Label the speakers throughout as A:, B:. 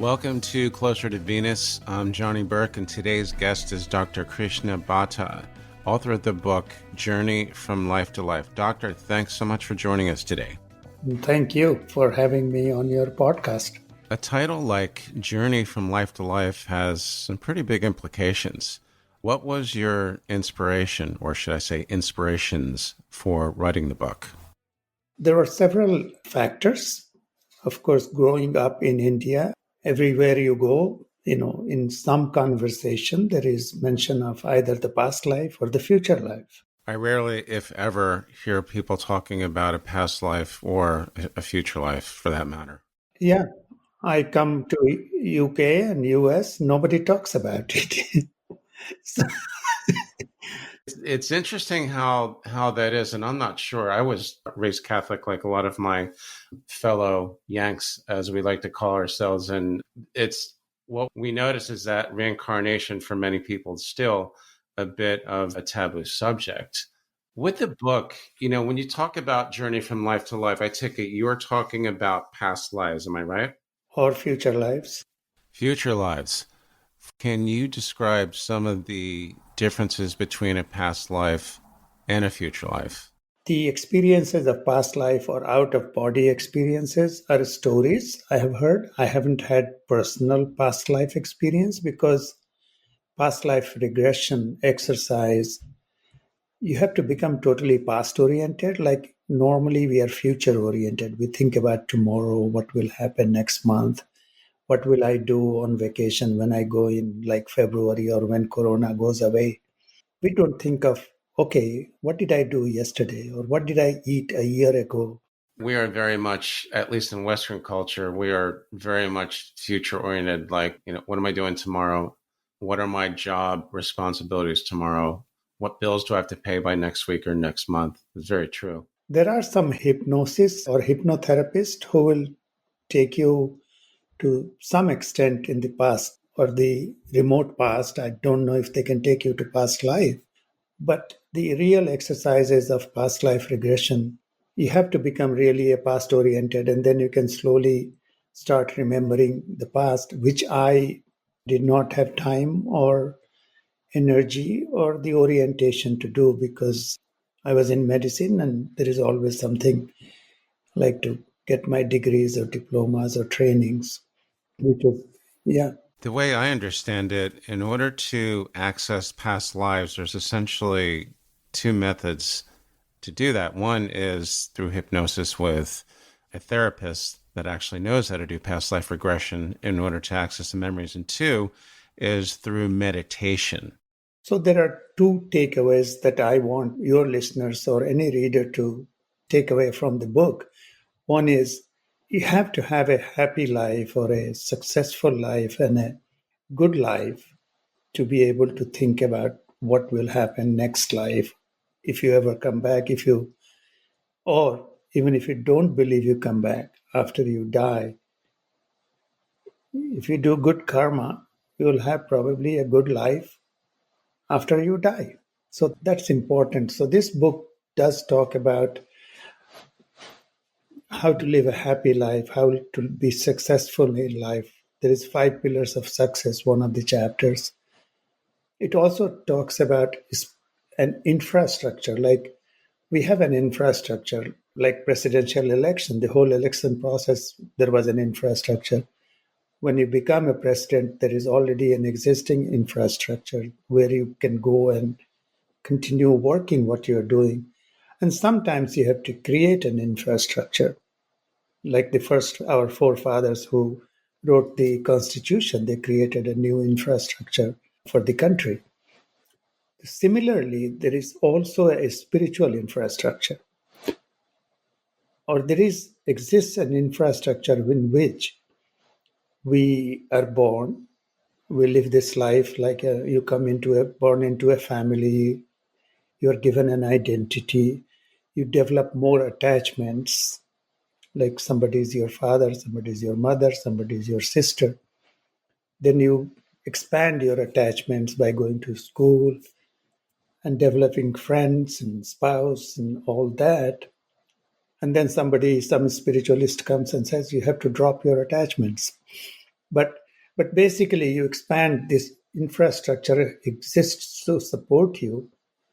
A: Welcome to Closer to Venus. I'm Johnny Burke, and today's guest is Dr. Krishna Bhatta, author of the book Journey from Life to Life. Doctor, thanks so much for joining us today.
B: Thank you for having me on your podcast.
A: A title like Journey from Life to Life has some pretty big implications. What was your inspiration, or should I say inspirations, for writing the book?
B: There are several factors. Of course, growing up in India, everywhere you go, in some conversation, there is mention of either the past life or the future life.
A: I rarely, if ever, hear people talking about a past life or a future life, for that matter.
B: Yeah, I come to UK and US, nobody talks about it. So,
A: It's interesting how that is, and I'm not sure. I was raised Catholic, like a lot of my fellow Yanks, as we like to call ourselves, and it's what we notice is that reincarnation for many people is still a bit of a taboo subject. With the book, when you talk about journey from life to life, I take it you're talking about past lives. Am I right?
B: or future lives.
A: Future lives. Can you describe some of the differences between a past life and a future life?
B: The experiences of past life or out of body experiences are stories I have heard. I haven't had personal past life experience because past life regression exercise, you have to become totally past oriented. Like normally, we are future oriented. We think about tomorrow, what will happen next month, what will I do on vacation when I go in like February or when Corona goes away. We don't think of, okay, what did I do yesterday or what did I eat a year ago?
A: We are very much, at least in Western culture, we are very much future oriented. Like, what am I doing tomorrow? What are my job responsibilities tomorrow? What bills do I have to pay by next week or next month? It's very true.
B: There are some hypnosis or hypnotherapists who will take you to some extent in the past or the remote past. I don't know if they can take you to past life, but the real exercises of past life regression, you have to become really a past oriented, and then you can slowly start remembering the past, which I did not have time or energy or the orientation to do because I was in medicine and there is always something like to get my degrees or diplomas or trainings, which is, yeah.
A: The way I understand it, in order to access past lives, there's essentially two methods to do that. One is through hypnosis with a therapist that actually knows how to do past life regression in order to access the memories. And two is through meditation.
B: So there are two takeaways that I want your listeners or any reader to take away from the book. One is you have to have a happy life or a successful life and a good life to be able to think about what will happen next life if you ever come back, if you, or even if you don't believe you come back after you die. If you do good karma, you will have probably a good life after you die. So that's important. So this book does talk about how to live a happy life, how to be successful in life. There is 5 pillars of success, one of the chapters. It also talks about an infrastructure, like we have an infrastructure, like presidential election, the whole election process, there was an infrastructure. When you become a president, there is already an existing infrastructure where you can go and continue working what you're doing. And sometimes you have to create an infrastructure, like the first, our forefathers who wrote the Constitution, they created a new infrastructure for the country. Similarly, there is also a spiritual infrastructure, or there is exists an infrastructure in which we are born, we live this life like you come into a born into a family, you are given an identity, you develop more attachments, like somebody is your father, somebody is your mother, somebody is your sister. Then you expand your attachments by going to school and developing friends and spouse and all that. And then some spiritualist comes and says you have to drop your attachments. But basically, you expand this infrastructure exists to support you,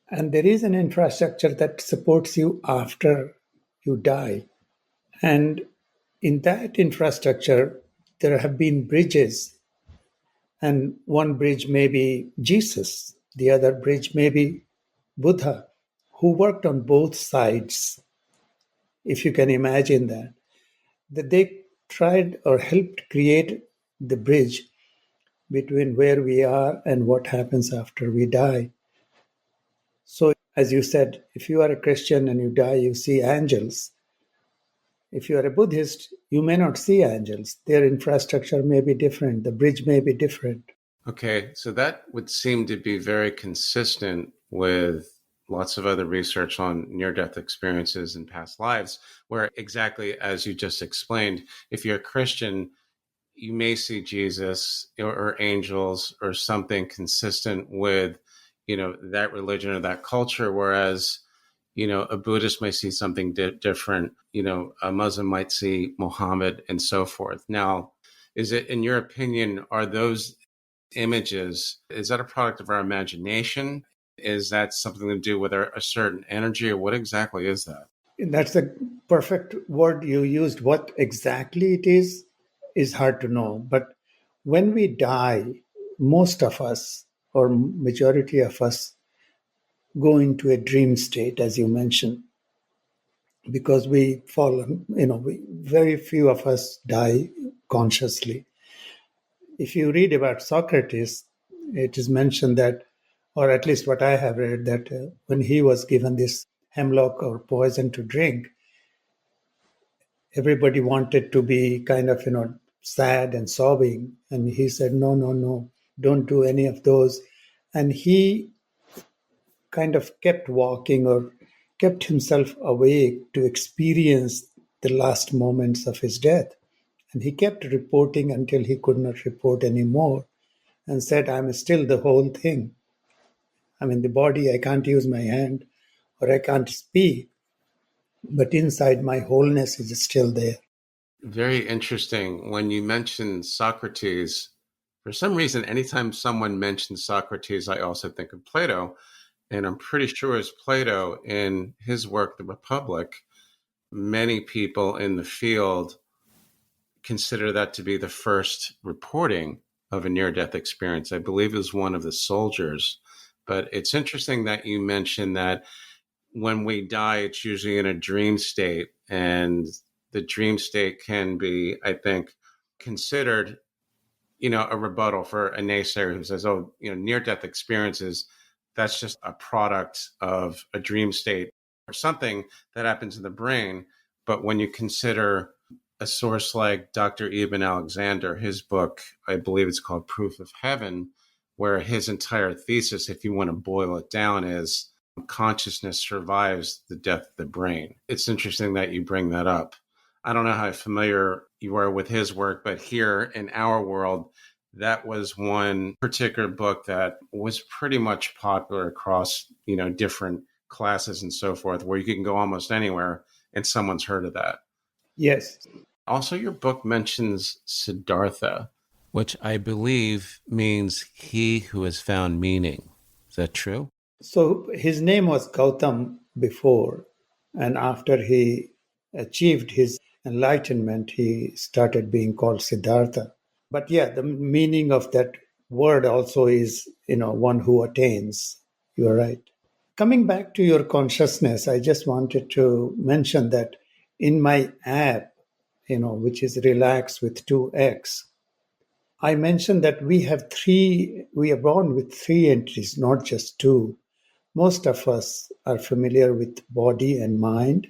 B: and there is an infrastructure that supports you after you die. And in that infrastructure, there have been bridges, and one bridge may be Jesus, the other bridge may be Buddha, who worked on both sides, if you can imagine that they tried or helped create the bridge between where we are and what happens after we die. So, as you said, if you are a Christian and you die, you see angels. If you are a Buddhist, you may not see angels. Their infrastructure may be different, the bridge may be different.
A: Okay, so that would seem to be very consistent with lots of other research on near death experiences in past lives, where exactly as you just explained, if you're a Christian, you may see Jesus or angels or something consistent with, that religion or that culture. Whereas, a Buddhist might see something different. A Muslim might see Muhammad and so forth. Now, is it, in your opinion, are those images, is that a product of our imagination? Is that something to do with a certain energy, or what exactly is that?
B: That's the perfect word you used. What exactly it is hard to know. But when we die, most of us, or majority of us, go into a dream state, as you mentioned, because we fall, very few of us die consciously. If you read about Socrates, it is mentioned that, or at least what I have read, that when he was given this hemlock or poison to drink, everybody wanted to be kind of, sad and sobbing. And he said, no, no, no, don't do any of those. And he kind of kept walking or kept himself awake to experience the last moments of his death. And he kept reporting until he could not report anymore and said, I'm still the whole thing. I mean, the body, I can't use my hand or I can't speak, but inside my wholeness is still there.
A: Very interesting. When you mentioned Socrates, for some reason, anytime someone mentions Socrates, I also think of Plato. And I'm pretty sure as Plato in his work, The Republic, many people in the field consider that to be the first reporting of a near-death experience. I believe it was one of the soldiers. But it's interesting that you mentioned that when we die, it's usually in a dream state. And the dream state can be, I think, considered, a rebuttal for a naysayer who says, oh, near-death experiences, that's just a product of a dream state or something that happens in the brain. But when you consider a source like Dr. Eben Alexander, his book, I believe it's called Proof of Heaven, where his entire thesis, if you want to boil it down, is consciousness survives the death of the brain. It's interesting that you bring that up. I don't know how familiar you are with his work, but here in our world, that was one particular book that was pretty much popular across, different classes and so forth, where you can go almost anywhere and someone's heard of that.
B: Yes.
A: Also, your book mentions Siddhartha, which I believe means he who has found meaning. Is that true?
B: So his name was Gautam before, and after he achieved his enlightenment, he started being called Siddhartha. But yeah, the meaning of that word also is, one who attains. You're right. Coming back to your consciousness, I just wanted to mention that in my app, which is Relax with 2X, I mentioned that we are born with three entities, not just two. Most of us are familiar with body and mind,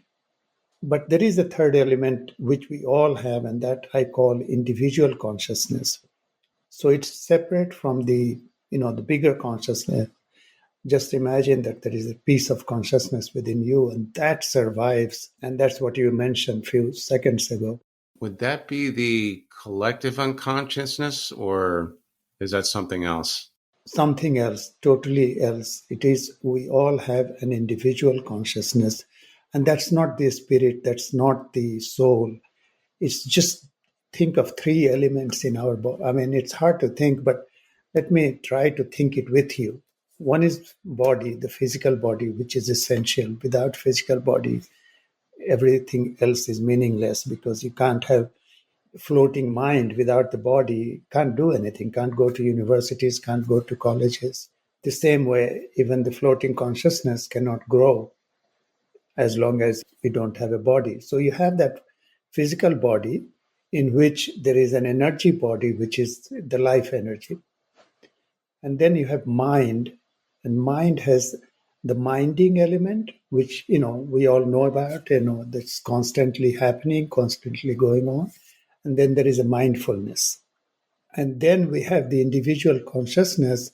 B: but there is a third element which we all have, and that I call individual consciousness. So it's separate from the bigger consciousness. Just imagine that there is a piece of consciousness within you, and that survives. And that's what you mentioned a few seconds ago.
A: Would that be the collective unconsciousness, or is that something else?
B: Something else, totally else. It is, we all have an individual consciousness, and that's not the spirit, that's not the soul. It's just think of three elements in our body. I mean, it's hard to think, but let me try to think it with you. One is body, the physical body, which is essential. Without physical body, everything else is meaningless, because you can't have floating mind without the body, can't do anything, can't go to universities, can't go to colleges. The same way, even the floating consciousness cannot grow as long as we don't have a body. So you have that physical body in which there is an energy body, which is the life energy. And then you have mind, and mind has the minding element, which, we all know about, that's constantly happening, constantly going on. And then there is a mindfulness. And then we have the individual consciousness,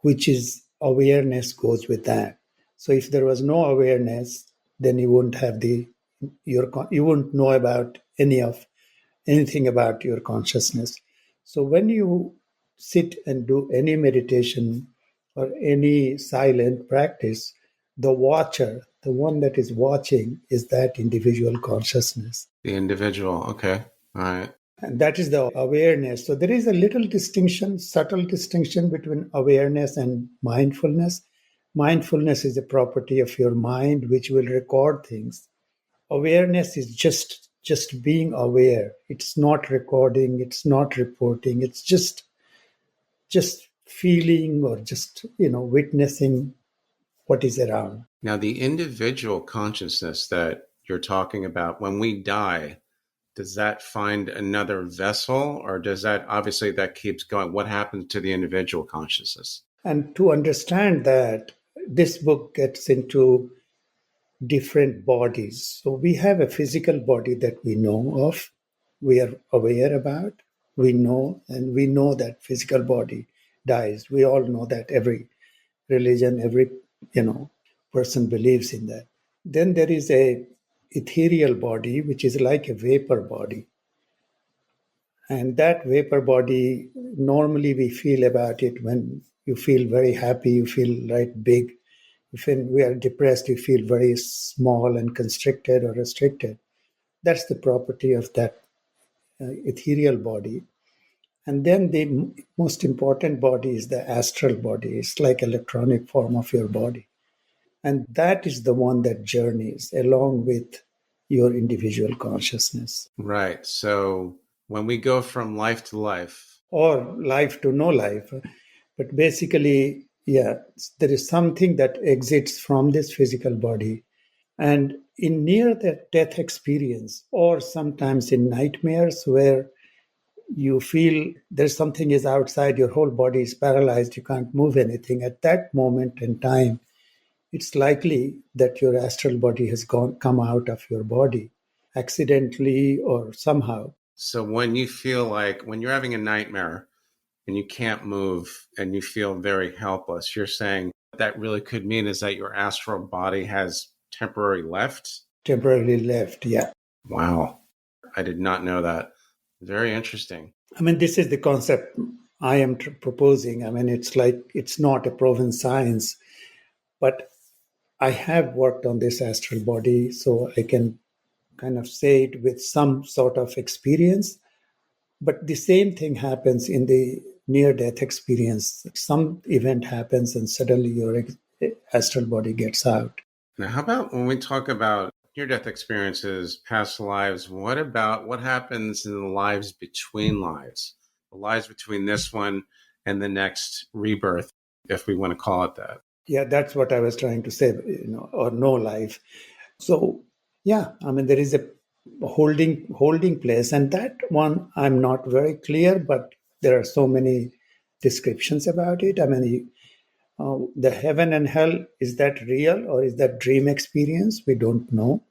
B: which is awareness goes with that. So if there was no awareness, then you wouldn't have you wouldn't know about anything about your consciousness. So when you sit and do any meditation or any silent practice, the watcher, the one that is watching, is that individual consciousness.
A: The individual. Okay. All right.
B: And that is the awareness. So there is a little distinction, subtle distinction between awareness and mindfulness. Mindfulness is a property of your mind which will record things. Awareness is just being aware. It's not recording, it's not reporting, it's just feeling, or just witnessing what is around.
A: Now, the individual consciousness that you're talking about, when we die, does that find another vessel, or does that, obviously that keeps going? What happens to the individual consciousness?
B: And to understand that, this book gets into different bodies. So we have a physical body that we know of, we are aware about, we know, and we know that physical body dies. We all know that. Every religion, every person believes in that. Then there is a ethereal body, which is like a vapor body. And that vapor body, normally we feel about it when you feel very happy, you feel right big. If we are depressed, you feel very small and constricted or restricted. That's the property of that ethereal body. And then the most important body is the astral body. It's like electronic form of your body. And that is the one that journeys along with your individual consciousness.
A: Right. So when we go from life to life,
B: or life to no life. But basically, yeah, there is something that exits from this physical body. And in near death experience, or sometimes in nightmares where you feel there's something is outside, your whole body is paralyzed, you can't move anything, at that moment in time, it's likely that your astral body has come out of your body accidentally or somehow.
A: so when you feel like when you're having a nightmare and you can't move and you feel very helpless, you're saying what that really could mean is that your astral body has temporarily left?
B: Temporarily left, yeah.
A: Wow. I did not know that. Very interesting.
B: I mean, this is the concept I am proposing. I mean, it's not a proven science, but I have worked on this astral body, so I can kind of say it with some sort of experience. But the same thing happens in the near death experience. Some event happens and suddenly your astral body gets out.
A: Now, how about when we talk about near death experiences, past lives, what happens in the lives between lives? The lives between this one and the next rebirth, if we want to call it that.
B: Yeah, that's what I was trying to say, or no life. So, yeah, I mean, there is a holding place, and that one I'm not very clear, but there are so many descriptions about it. I mean, the heaven and hell, is that real or is that dream experience? We don't know.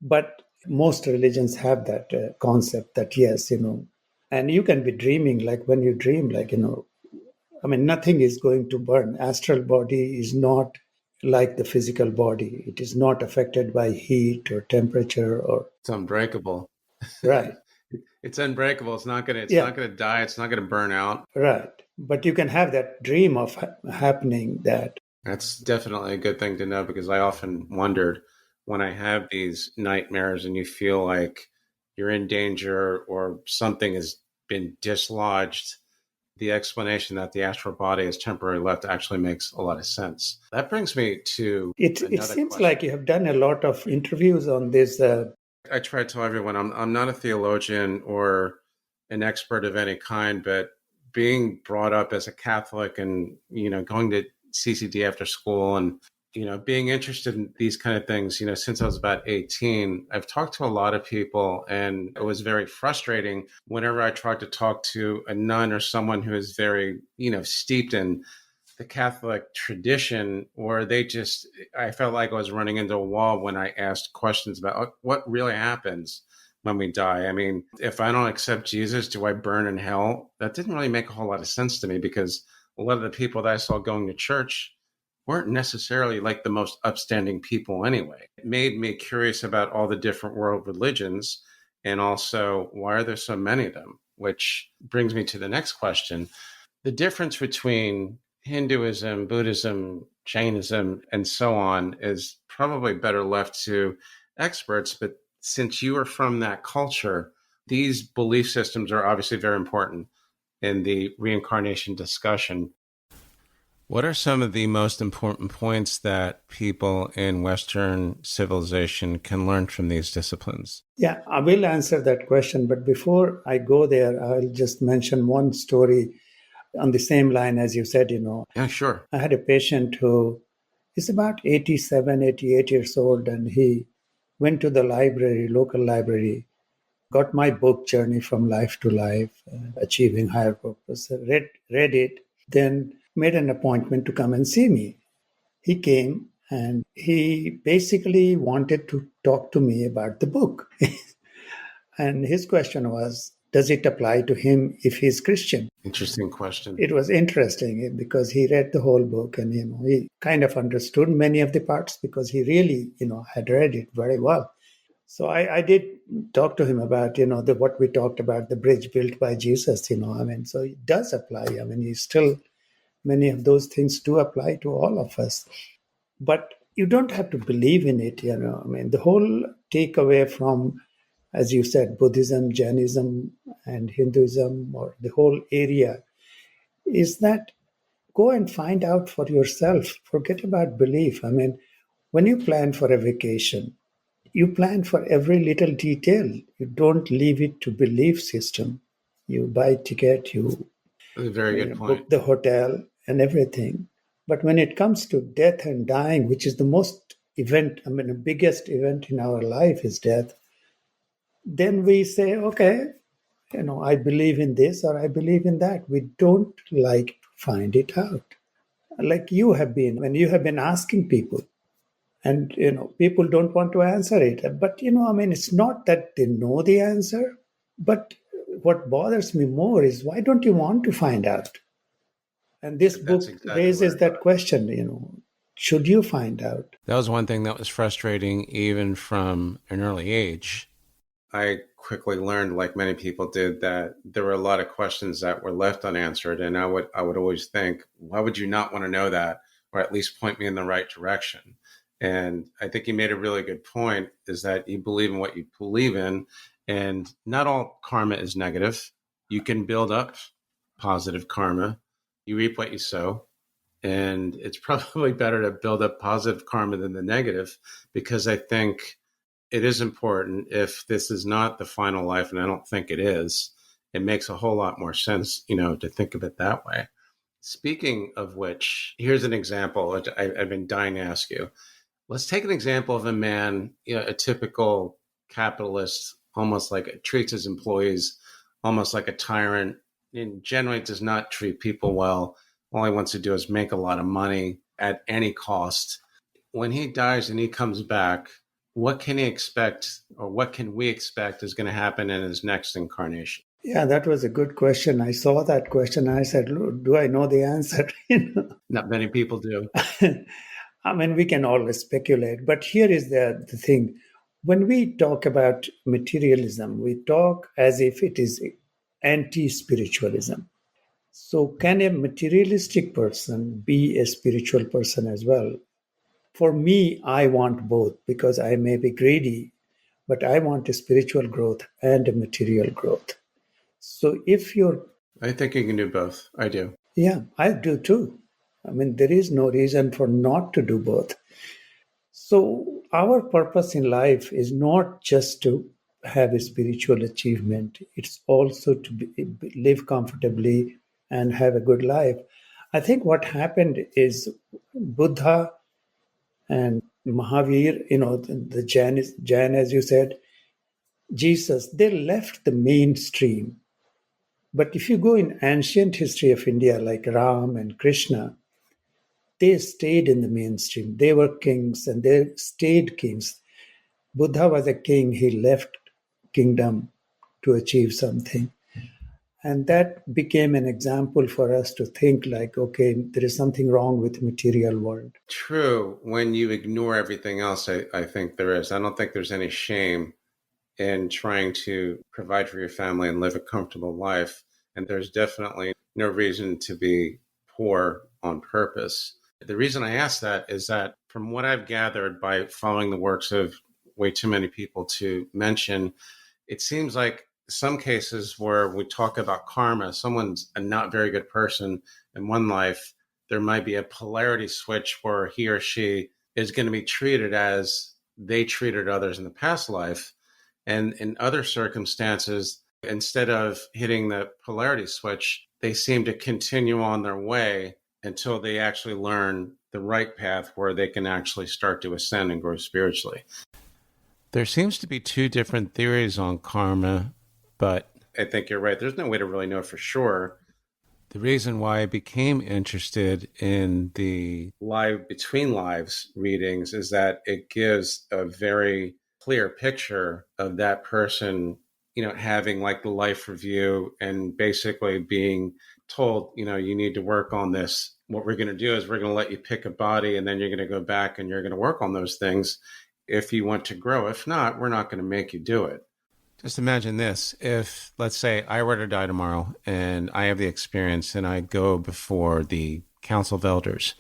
B: But most religions have that concept that, yes, and you can be dreaming, like when you dream, like, I mean, nothing is going to burn. Astral body is not like the physical body. It is not affected by heat or temperature or
A: It's unbreakable.
B: right.
A: It's unbreakable. It's not gonna
B: Yeah,
A: die. It's not gonna burn out.
B: right. But you can have that dream of happening that.
A: That's definitely a good thing to know, because I often wondered when I have these nightmares and you feel like you're in danger or something has been dislodged, the explanation that the astral body is temporarily left actually makes a lot of sense. That brings me to
B: It
A: another
B: seems
A: question.
B: like you have done a lot of interviews on this.
A: I try to tell everyone I'm not a theologian or an expert of any kind, but being brought up as a Catholic and going to CCD after school and being interested in these kind of things, since I was about 18, I've talked to a lot of people, and it was very frustrating whenever I tried to talk to a nun or someone who is very, steeped in the Catholic tradition, or I felt like I was running into a wall when I asked questions about what really happens when we die. I mean, if I don't accept Jesus, do I burn in hell? That didn't really make a whole lot of sense to me, because a lot of the people that I saw going to church weren't necessarily like the most upstanding people anyway. It made me curious about all the different world religions, and also why are there so many of them? Which brings me to the next question. The difference between Hinduism, Buddhism, Jainism, and so on is probably better left to experts. But since you are from that culture, these belief systems are obviously very important in the reincarnation discussion. What are some of the most important points that people in Western civilization can learn from these disciplines?
B: Yeah, I will answer that question. But before I go there, I'll just mention one story on the same line as you said.
A: Yeah, sure.
B: I had a patient who is about 87, 88 years old, and he went to the library, local library, got my book, Journey from Life to Life, Achieving Higher Purpose, read it, then made an appointment to come and see me. He came and he basically wanted to talk to me about the book. And his question was, does it apply to him if he's Christian?
A: Interesting question.
B: It was interesting because he read the whole book, and he kind of understood many of the parts because he really had read it very well. So I did talk to him about what we talked about, the bridge built by Jesus. So it does apply. He still, many of those things do apply to all of us, but you don't have to believe in it. The whole takeaway from, as you said, Buddhism, Jainism, and Hinduism, or the whole area, is that go and find out for yourself. Forget about belief. When you plan for a vacation, you plan for every little detail. You don't leave it to belief system. You buy ticket, you
A: That's a very good point.
B: book the hotel and everything. But when it comes to death and dying, which is the most event, the biggest event in our life is death, then we say, okay, I believe in this or I believe in that. We don't like to find it out. Like you have been, when you have been asking people, and people don't want to answer it. But it's not that they know the answer, but what bothers me more is, why don't you want to find out? And this
A: That's
B: book
A: exactly where
B: raises that question, should you find out?
A: that was one thing that was frustrating even from an early age. I quickly learned, like many people did, that there were a lot of questions that were left unanswered. And I would always think, why would you not want to know that, or at least point me in the right direction? And I think you made a really good point, is that you believe in what you believe in, and not all karma is negative. You can build up positive karma. You reap what you sow. And it's probably better to build up positive karma than the negative, because I think it is important, if this is not the final life, and I don't think it is, it makes a whole lot more sense, to think of it that way. Speaking of which, here's an example that I've been dying to ask you. Let's take an example of a man, a typical capitalist, almost like treats his employees almost like a tyrant, and generally does not treat people well. All he wants to do is make a lot of money at any cost. When he dies and he comes back, what can he expect, or what can we expect is going to happen in his next incarnation?
B: Yeah, that was a good question. I saw that question and I said, "Look, do I know the answer?"
A: Not many people do.
B: We can always speculate, but here is the thing. When we talk about materialism, we talk as if it is anti spiritualism. So, can a materialistic person be a spiritual person as well? For me, I want both because I may be greedy, but I want a spiritual growth and a material growth. So if you're,
A: I think you can do both. I do.
B: yeah, I do too. I mean, there is no reason for not to do both. So our purpose in life is not just to have a spiritual achievement, it's also to live comfortably and have a good life. I think what happened is Buddha and Mahavir, the Jain, as you said, Jesus, they left the mainstream. But if you go in ancient history of India, like Ram and Krishna, they stayed in the mainstream. They were kings and they stayed kings. Buddha was a king. He left kingdom to achieve something. And that became an example for us to think like, okay, there is something wrong with the material world.
A: True. When you ignore everything else, I think there is. I don't think there's any shame in trying to provide for your family and live a comfortable life. And there's definitely no reason to be poor on purpose. The reason I ask that is that from what I've gathered by following the works of way too many people to mention, it seems like some cases where we talk about karma, someone's a not very good person in one life, there might be a polarity switch where he or she is going to be treated as they treated others in the past life. And in other circumstances, instead of hitting the polarity switch, they seem to continue on their way until they actually learn the right path where they can actually start to ascend and grow spiritually. There seems to be two different theories on karma, but I think you're right. There's no way to really know for sure. The reason why I became interested in the live between lives readings is that it gives a very clear picture of that person, having like the life review and basically being told, you need to work on this. What we're going to do is we're going to let you pick a body and then you're going to go back and you're going to work on those things if you want to grow. If not, we're not going to make you do it. Just imagine this. If, let's say, I were to die tomorrow and I have the experience and I go before the Council of Elders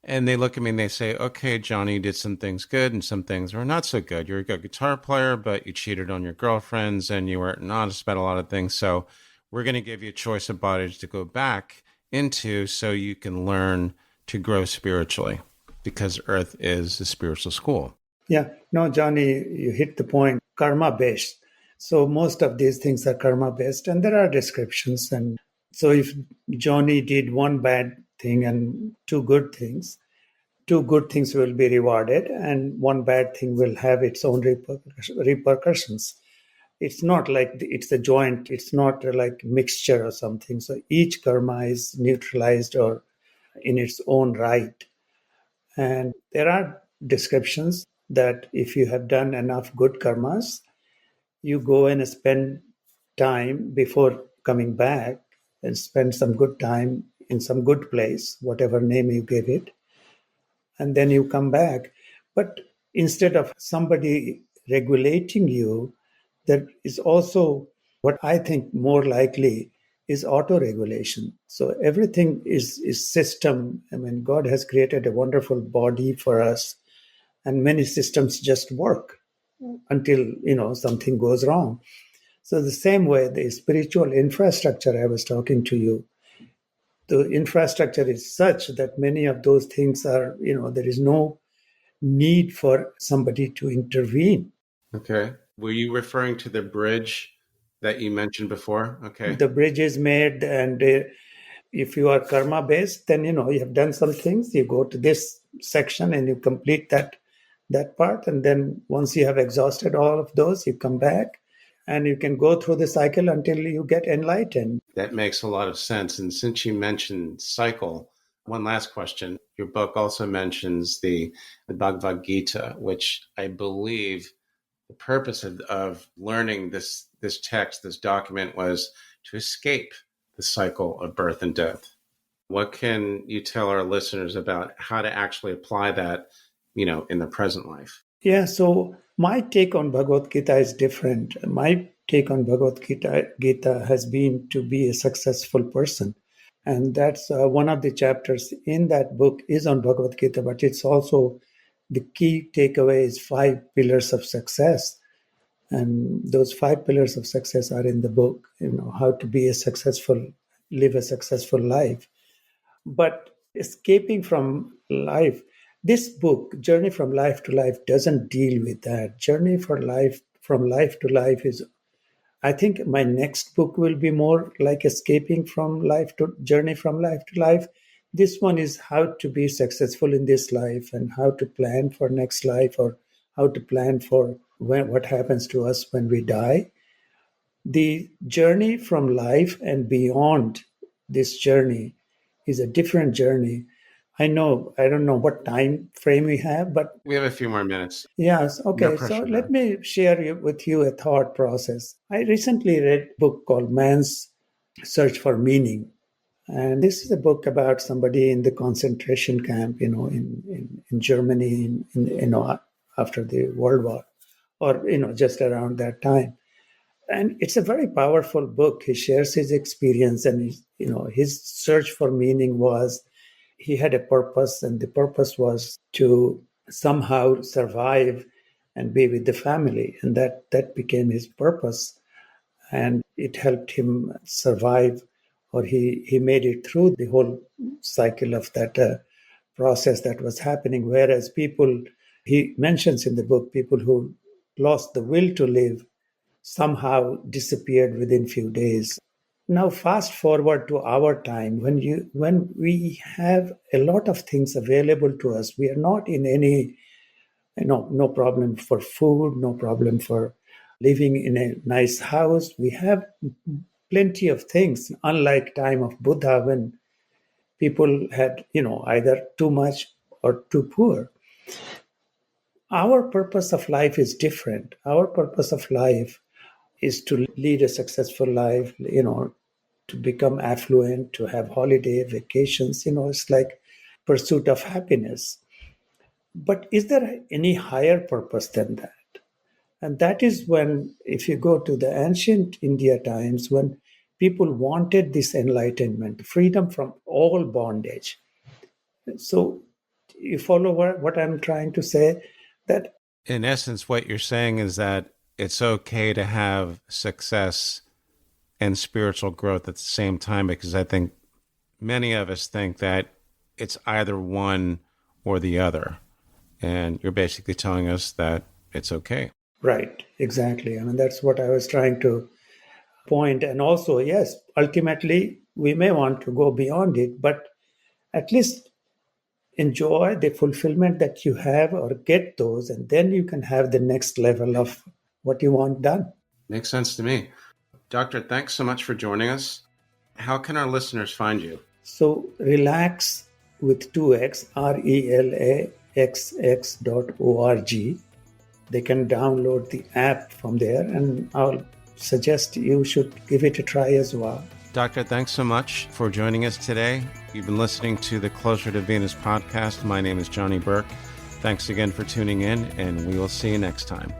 A: and they look at me and they say, okay, Johnny, you did some things good and some things were not so good. You're a good guitar player, but you cheated on your girlfriends and you weren't honest about a lot of things. So we're going to give you a choice of bodies to go back into so you can learn to grow spiritually because Earth is a spiritual school.
B: Yeah, no, Johnny, you hit the point. Karma based. So most of these things are karma based, and there are descriptions. And so if Johnny did one bad thing and two good things will be rewarded, and one bad thing will have its own repercussions. It's not like it's a joint, it's not like mixture or something. So each karma is neutralized or in its own right. And there are descriptions that if you have done enough good karmas, you go and spend time before coming back and spend some good time in some good place, whatever name you gave it, and then you come back. But instead of somebody regulating you, there is also what I think more likely is auto-regulation. So everything is system. I mean, God has created a wonderful body for us, and many systems just work until something goes wrong. So the same way, the spiritual infrastructure I was talking to you, the infrastructure is such that many of those things are, there is no need for somebody to intervene.
A: Okay. Were you referring to the bridge that you mentioned before? Okay.
B: The bridge is made, and if you are karma based, then you have done some things. You go to this section and you complete that part, and then once you have exhausted all of those, you come back, and you can go through the cycle until you get enlightened.
A: That makes a lot of sense. And since you mentioned cycle, one last question. Your book also mentions the Bhagavad Gita, which I believe the purpose of learning this text, this document, was to escape the cycle of birth and death. What can you tell our listeners about how to actually apply that, in the present life?
B: Yeah, so my take on Bhagavad Gita is different. My take on Bhagavad Gita has been to be a successful person. And that's one of the chapters in that book is on Bhagavad Gita, but it's also the key takeaway is 5 pillars of success. And those 5 pillars of success are in the book, how to live a successful life. But escaping from life, this book, Journey from Life to Life, doesn't deal with that. Journey from life to life is, I think my next book will be more like escaping from life to journey from life to life. This one is how to be successful in this life and how to plan for next life, or how to plan for what happens to us when we die. The journey from life and beyond this journey is a different journey. I don't know what time frame we have, but
A: We have a few more minutes.
B: yes,
A: No
B: okay. So
A: pressure,
B: let
A: man.
B: me share with you a thought process. I recently read a book called Man's Search for Meaning. And this is a book about somebody in the concentration camp, in Germany, after the World War, or, just around that time. And it's a very powerful book. He shares his experience, and his search for meaning was, he had a purpose, and the purpose was to somehow survive and be with the family, and that became his purpose, and it helped him survive, or he made it through the whole cycle of that process that was happening. Whereas people, he mentions in the book, people who lost the will to live somehow disappeared within few days. Now fast forward to our time, when we have a lot of things available to us. We are not in any, no problem for food, no problem for living in a nice house. We have plenty of things, unlike time of Buddha, when people had, either too much or too poor. Our purpose of life is different. Our purpose of life is to lead a successful life, to become affluent, to have holiday vacations. It's like pursuit of happiness. But is there any higher purpose than that? And that is when, if you go to the ancient India times, when people wanted this enlightenment, freedom from all bondage. So you follow what I'm trying to say? That
A: In essence, what you're saying is that it's okay to have success and spiritual growth at the same time, because I think many of us think that it's either one or the other. And you're basically telling us that it's okay.
B: right, exactly. I mean, that's what I was trying to point. And also, yes, ultimately, we may want to go beyond it, but at least enjoy the fulfillment that you have, or get those, and then you can have the next level of what you want done.
A: Makes sense to me. Doctor, thanks so much for joining us. How can our listeners find you?
B: So relax with 2x, relaxx.org. They can download the app from there, and I'll suggest you should give it a try as well.
A: Doctor, thanks so much for joining us today. You've been listening to the Closer to Venus podcast. My name is Johnny Burke. Thanks again for tuning in, and we will see you next time.